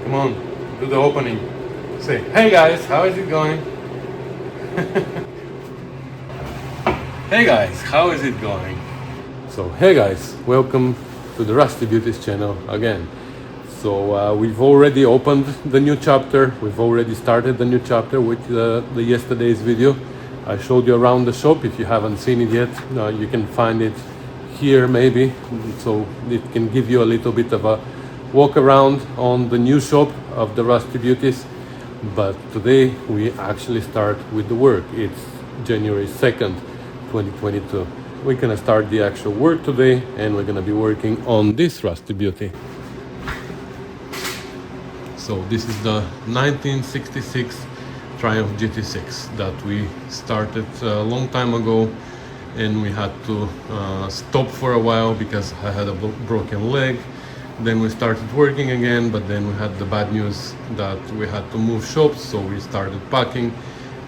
Come on, do the opening. Say, hey guys, how is it going? Hey guys, how is it going? So, hey guys, welcome to the Rusty Beauties channel again. So we've already opened the new chapter. We've already started the new chapter with the yesterday's video. I showed you around the shop. If you haven't seen it yet, you can find it here maybe. So it can give you a little bit of a walk around on the new shop of the Rusty Beauties. But today we actually start with the work. It's January 2nd, 2022. We're gonna start the actual work today, and we're gonna be working on this Rusty Beauty. So this is the 1966 Triumph GT6 that we started a long time ago, and we had to stop for a while because I had a broken leg. Then we started working again, but then we had the bad news that we had to move shops, so we started packing.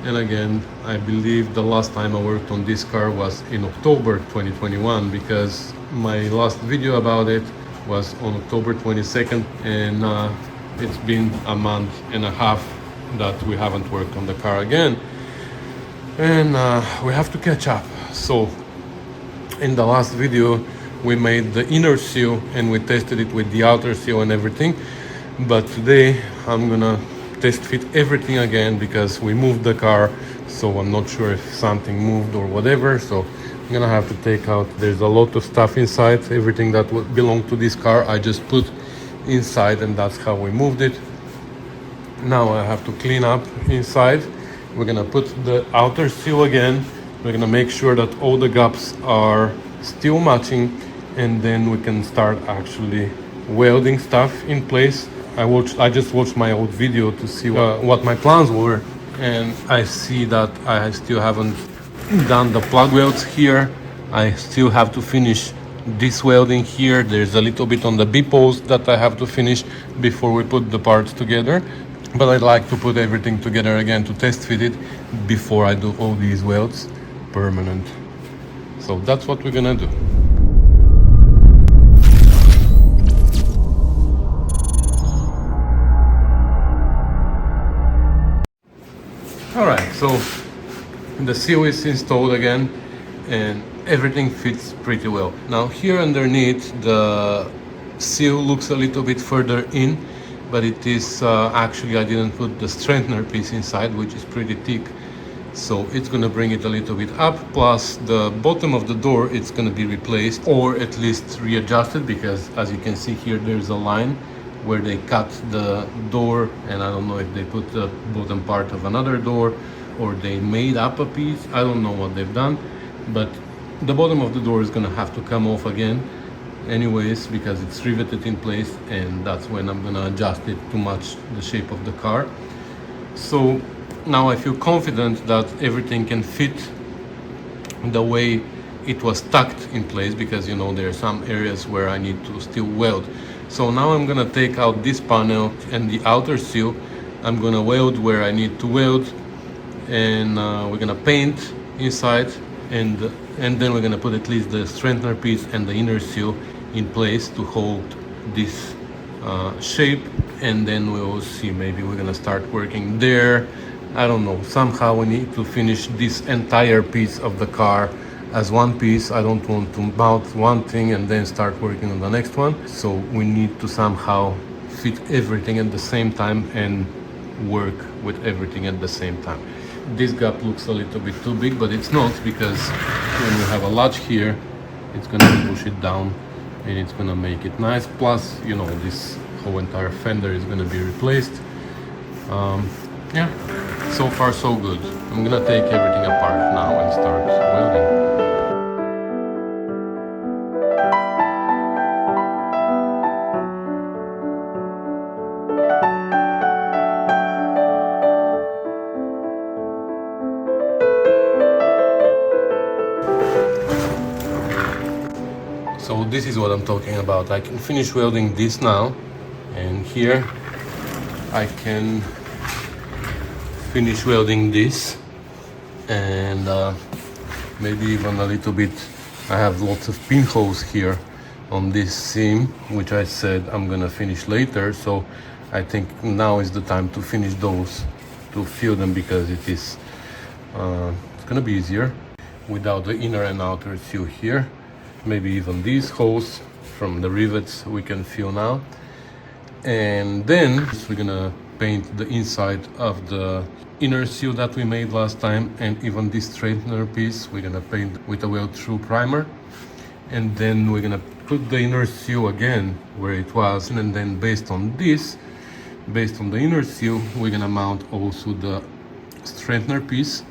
And again, I believe the last time I worked on this car was in October 2021, because my last video about it was on October 22nd, and it's been a month and a half that we haven't worked on the car again, and we have to catch up. So in the last video we made the inner seal and we tested it with the outer seal and everything, but today I'm gonna test fit everything again because we moved the car, so I'm not sure if something moved or whatever. So I'm gonna have to take out, there's a lot of stuff inside. Everything that would belong to this car I just put inside, and that's how we moved it. Now I have to clean up inside. We're gonna put the outer seal again. We're gonna make sure that all the gaps are still matching, and then we can start actually welding stuff in place. I just watched my old video to see what my plans were, and I see that I still haven't done the plug welds here. I still have to finish this welding here. There's a little bit on the B-post that I have to finish before we put the parts together, but I'd like to put everything together again to test fit it before I do all these welds permanent. So that's what we're gonna do. Alright, so the seal is installed again and everything fits pretty well. Now here underneath, the seal looks a little bit further in, but it is actually, I didn't put the strengthener piece inside, which is pretty thick, so it's gonna bring it a little bit up. Plus the bottom of the door, it's gonna be replaced or at least readjusted, because as you can see here, there's a line where they cut the door, and I don't know if they put the bottom part of another door or they made up a piece. I don't know what they've done, but the bottom of the door is gonna have to come off again anyways, because it's riveted in place, and that's when I'm gonna adjust it to match the shape of the car. So now I feel confident that everything can fit the way it was tucked in place, because you know there are some areas where I need to still weld. So now I'm gonna take out this panel and the outer seal. I'm gonna weld where I need to weld, and we're gonna paint inside, and then we're gonna put at least the strengthener piece and the inner seal in place to hold this shape, and then we will see, maybe we're gonna start working there. I don't know, somehow we need to finish this entire piece of the car as one piece. I don't want to mount one thing and then start working on the next one. So we need to somehow fit everything at the same time and work with everything at the same time. This gap looks a little bit too big, but it's not, because when we have a latch here, it's gonna push it down and it's gonna make it nice. Plus, you know, this whole entire fender is gonna be replaced. Yeah, so far so good. I'm gonna take everything apart now and start welding. So this is what I'm talking about. I can finish welding this now, and here I can finish welding this, and maybe even a little bit. I have lots of pinholes here on this seam, which I said I'm gonna finish later, so I think now is the time to finish those, to fill them, because it's gonna be easier without the inner and outer seal here. Maybe even these holes from the rivets we can fill now. And then we're gonna paint the inside of the inner seal that we made last time, and even this straightener piece we're gonna paint with a weld through primer. And then we're gonna put the inner seal again where it was, and then based on the inner seal, we're gonna mount also the straightener piece.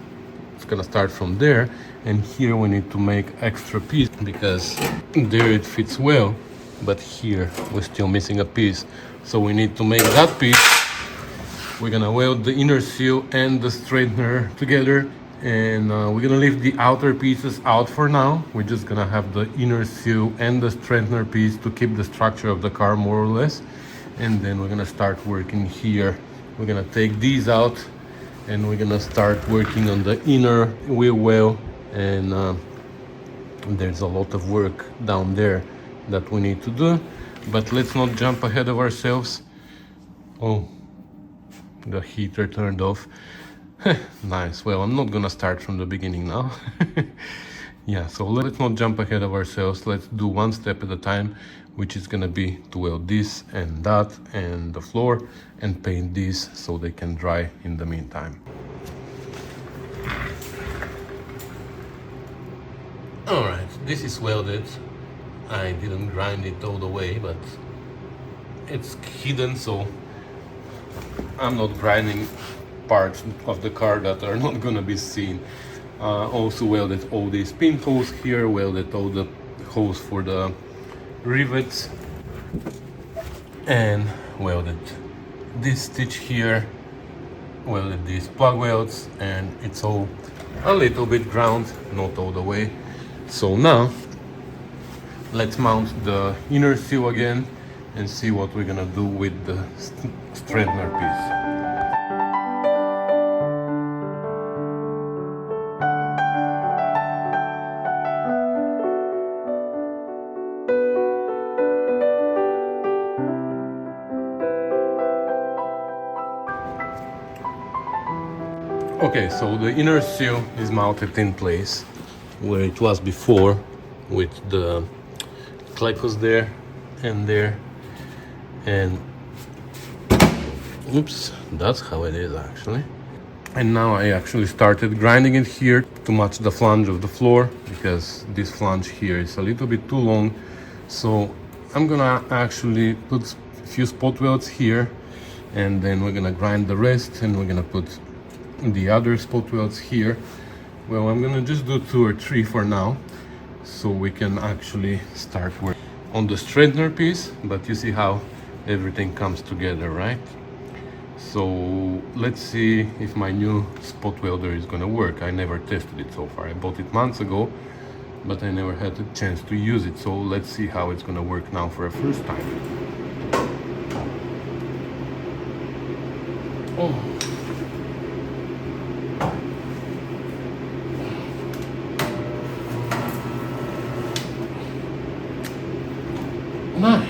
It's gonna start from there, and here we need to make extra piece because there it fits well, but here we're still missing a piece, so we need to make that piece. We're gonna weld the inner seal and the straightener together, and we're gonna leave the outer pieces out for now. We're just gonna have the inner seal and the straightener piece to keep the structure of the car more or less, and then we're gonna start working here. We're gonna take these out and we're gonna start working on the inner wheel well, and there's a lot of work down there that we need to do, but let's not jump ahead of ourselves. Oh, the heater turned off. Nice. Well, I'm not gonna start from the beginning now. Yeah, so let's not jump ahead of ourselves. Let's do one step at a time, which is gonna be to weld this and that and the floor and paint these so they can dry in the meantime. All right, this is welded. I didn't grind it all the way, but it's hidden, so I'm not grinding parts of the car that are not gonna be seen. Also welded all these pinholes here, welded all the holes for the rivets, and welded this stitch here, welded these plug welds, and it's all a little bit ground, not all the way. So now let's mount the inner seal again and see what we're gonna do with the straightener piece. Okay, so the inner seal is mounted in place where it was before, with the clecos there and there, and oops, that's how it is actually. And now I actually started grinding it here to match the flange of the floor, because this flange here is a little bit too long. So I'm gonna actually put a few spot welds here, and then we're gonna grind the rest, and we're gonna put the other spot welds here. Well, I'm gonna just do 2 or 3 for now, so we can actually start work on the straightener piece. But you see how everything comes together, right? So let's see if my new spot welder is gonna work. I never tested it so far. I bought it months ago, but I never had the chance to use it. So let's see how it's gonna work now for a first time. Oh. Nice.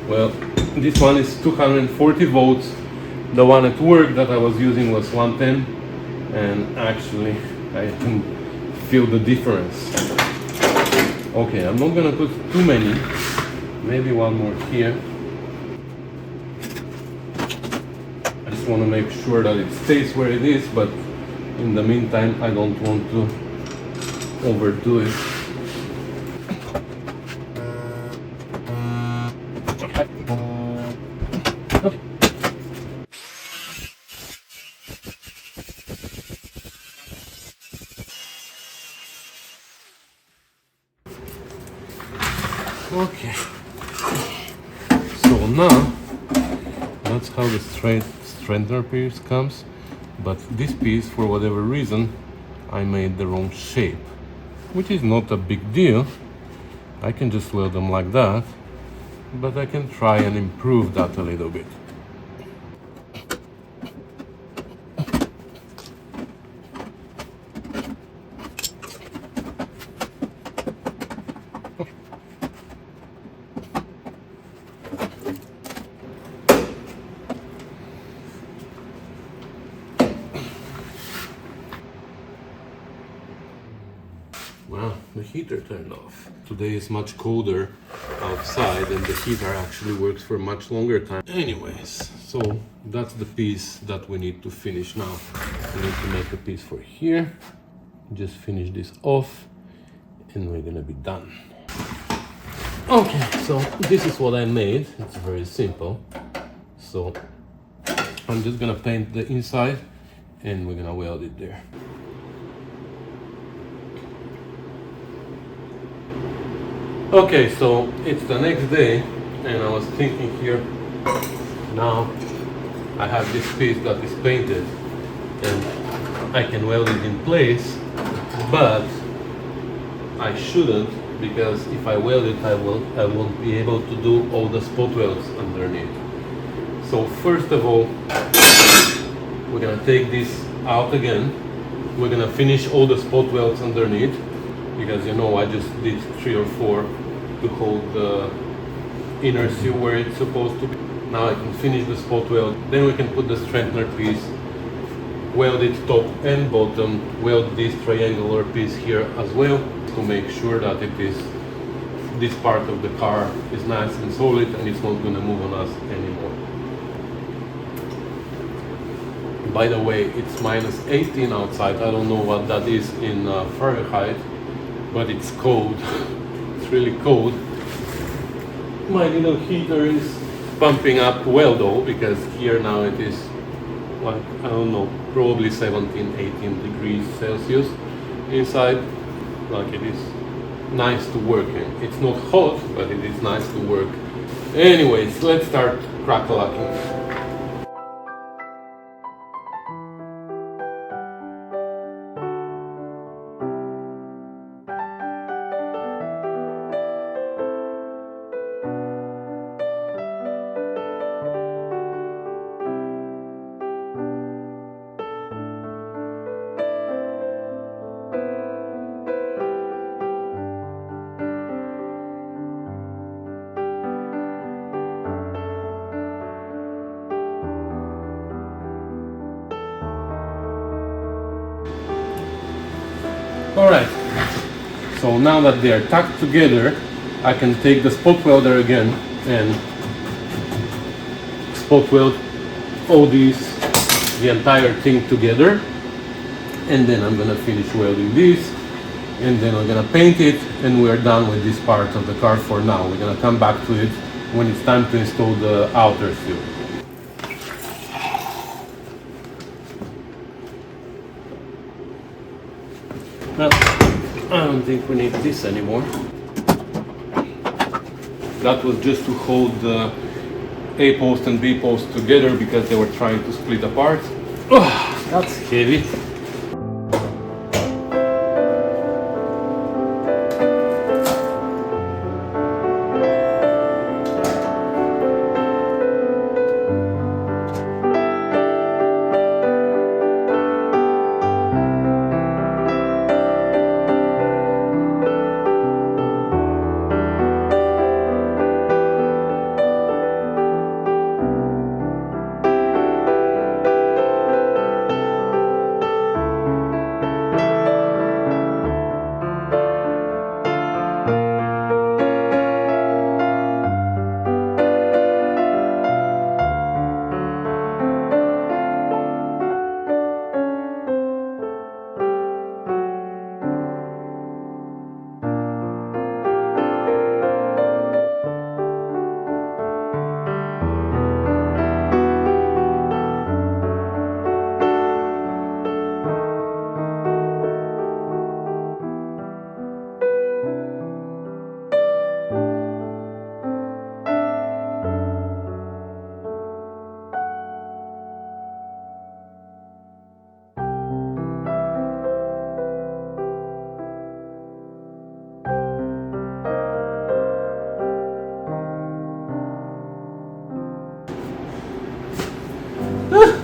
Well, this one is 240 volts. The one at work that I was using was 110, and actually I can feel the difference. Okay, I'm not gonna put too many, maybe one more here. I just want to make sure that it stays where it is, but in the meantime I don't want to overdo it. Okay, so now that's how the straightener piece comes, but this piece, for whatever reason, I made the wrong shape. which is not a big deal. I can just weld them like that, but I can try and improve that a little bit. Wow, the heater turned off. Today is much colder outside and the heater actually works for a much longer time. Anyways, so that's the piece that we need to finish now. We need to make a piece for here. Just finish this off and we're gonna be done. Okay, so this is what I made. It's very simple. So I'm just gonna paint the inside and we're gonna weld it there. Okay, so it's the next day and I was thinking here, now I have this piece that is painted and I can weld it in place, but I shouldn't, because if I weld it I won't be able to do all the spot welds underneath. So first of all, we're gonna take this out again. We're gonna finish all the spot welds underneath, because you know I just did 3 or 4 to hold the inner seal where it's supposed to be. Now I can finish the spot weld, then we can put the strengthener piece, weld it top and bottom, weld this triangular piece here as well to make sure that this part of the car is nice and solid and it's not going to move on us anymore. By the way, it's minus 18 outside. I don't know what that is in Fahrenheit, but it's cold. It's really cold. My little heater is pumping up well though, because here now it is like, I don't know, probably 17, 18 degrees Celsius inside. Like, it is nice to work in. It's not hot, but it is nice to work. Anyways, let's start crack-a-lackin. Alright, so now that they are tucked together, I can take the spot welder again and spot weld all these, the entire thing together, and then I'm gonna finish welding this, and then I'm gonna paint it, and we're done with this part of the car for now. We're gonna come back to it when it's time to install the outer seal. Well, I don't think we need this anymore. That was just to hold the A post and B post together because they were trying to split apart. Oh, that's heavy.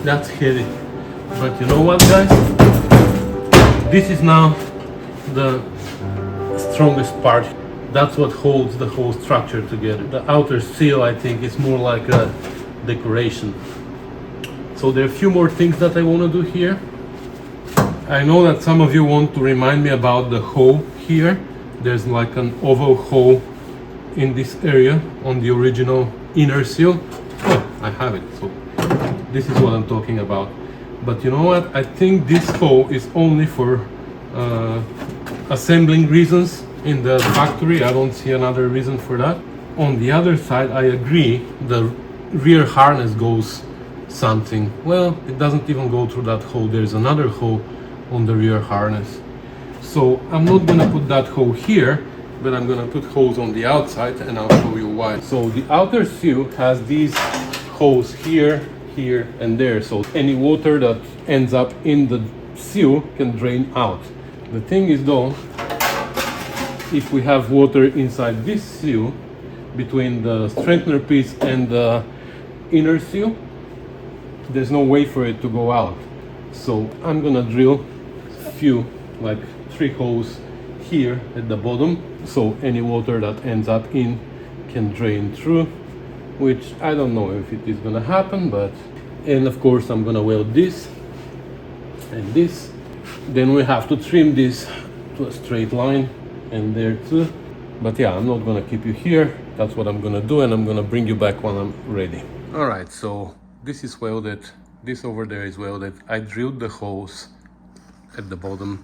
That's heavy. But you know what, guys? This is now the strongest part. That's what holds the whole structure together. The outer seal, I think, is more like a decoration. So there are a few more things that I want to do here. I know that some of you want to remind me about the hole here. There's like an oval hole in this area on the original inner seal. Oh, I have it. So this is what I'm talking about. But you know what? I think this hole is only for assembling reasons in the factory. I don't see another reason for that. On the other side, I agree, the rear harness goes something. Well, it doesn't even go through that hole. There's another hole on the rear harness. So I'm not gonna put that hole here, but I'm gonna put holes on the outside, and I'll show you why. So the outer seal has these holes here, here, and there. So any water that ends up in the seal can drain out. The thing is though, if we have water inside this seal, between the strengthener piece and the inner seal, there's no way for it to go out. So I'm gonna drill a few, like 3 holes here at the bottom, so any water that ends up in can drain through, which I don't know if it is gonna happen, but, and of course I'm gonna weld this and this. Then we have to trim this to a straight line, and there too. But yeah, I'm not gonna keep you here. That's what I'm gonna do, and I'm gonna bring you back when I'm ready. All right, so this is welded, this over there is welded. I drilled the holes at the bottom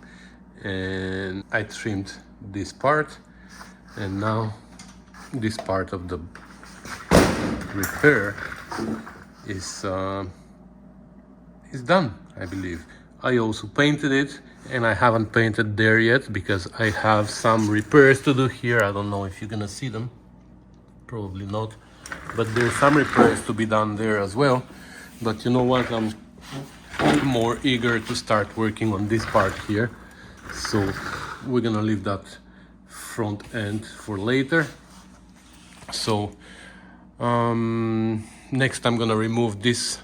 and I trimmed this part, and now this part of the repair is done, I believe. I also painted it, and I haven't painted there yet because I have some repairs to do here. I don't know if you're gonna see them, probably not, but there's some repairs to be done there as well. But you know what, I'm more eager to start working on this part here, so we're gonna leave that front end for later. So next I'm gonna remove this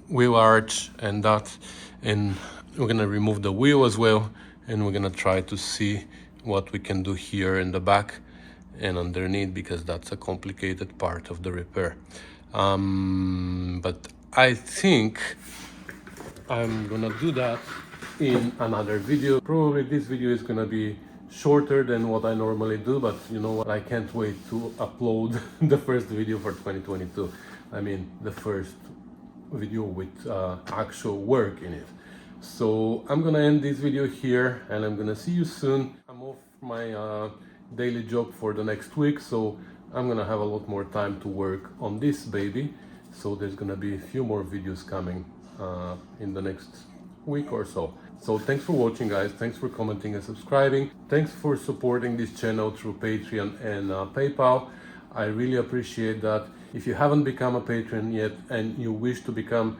wheel arch and that, and we're gonna remove the wheel as well, and we're gonna try to see what we can do here in the back and underneath, because that's a complicated part of the repair. But I think I'm gonna do that in another video. Probably this video is gonna be shorter than what I normally do, but you know what, I can't wait to upload the first video for 2022. I mean, the first video with actual work in it. So I'm gonna end this video here, and I'm gonna see you soon. I'm off my daily job for the next week, so I'm gonna have a lot more time to work on this baby. So there's gonna be a few more videos coming in the next week or so. So thanks for watching, guys. Thanks for commenting and subscribing. Thanks for supporting this channel through Patreon and PayPal. I really appreciate that. If you haven't become a patron yet and you wish to become,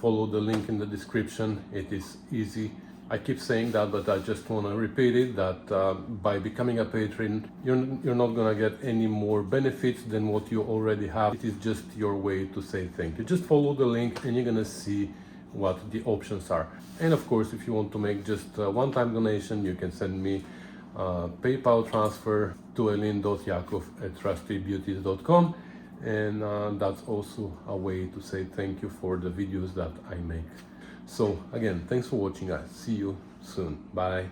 follow the link in the description. It is easy. I keep saying that, but I just want to repeat it, that by becoming a patron, you're not gonna get any more benefits than what you already have. It is just your way to say thank you. Just follow the link and you're gonna see what the options are. And of course, if you want to make just a one-time donation, you can send me a PayPal transfer to elin.yakov@trustybeauties.com, and that's also a way to say thank you for the videos that I make. So again, thanks for watching, guys. See you soon. Bye.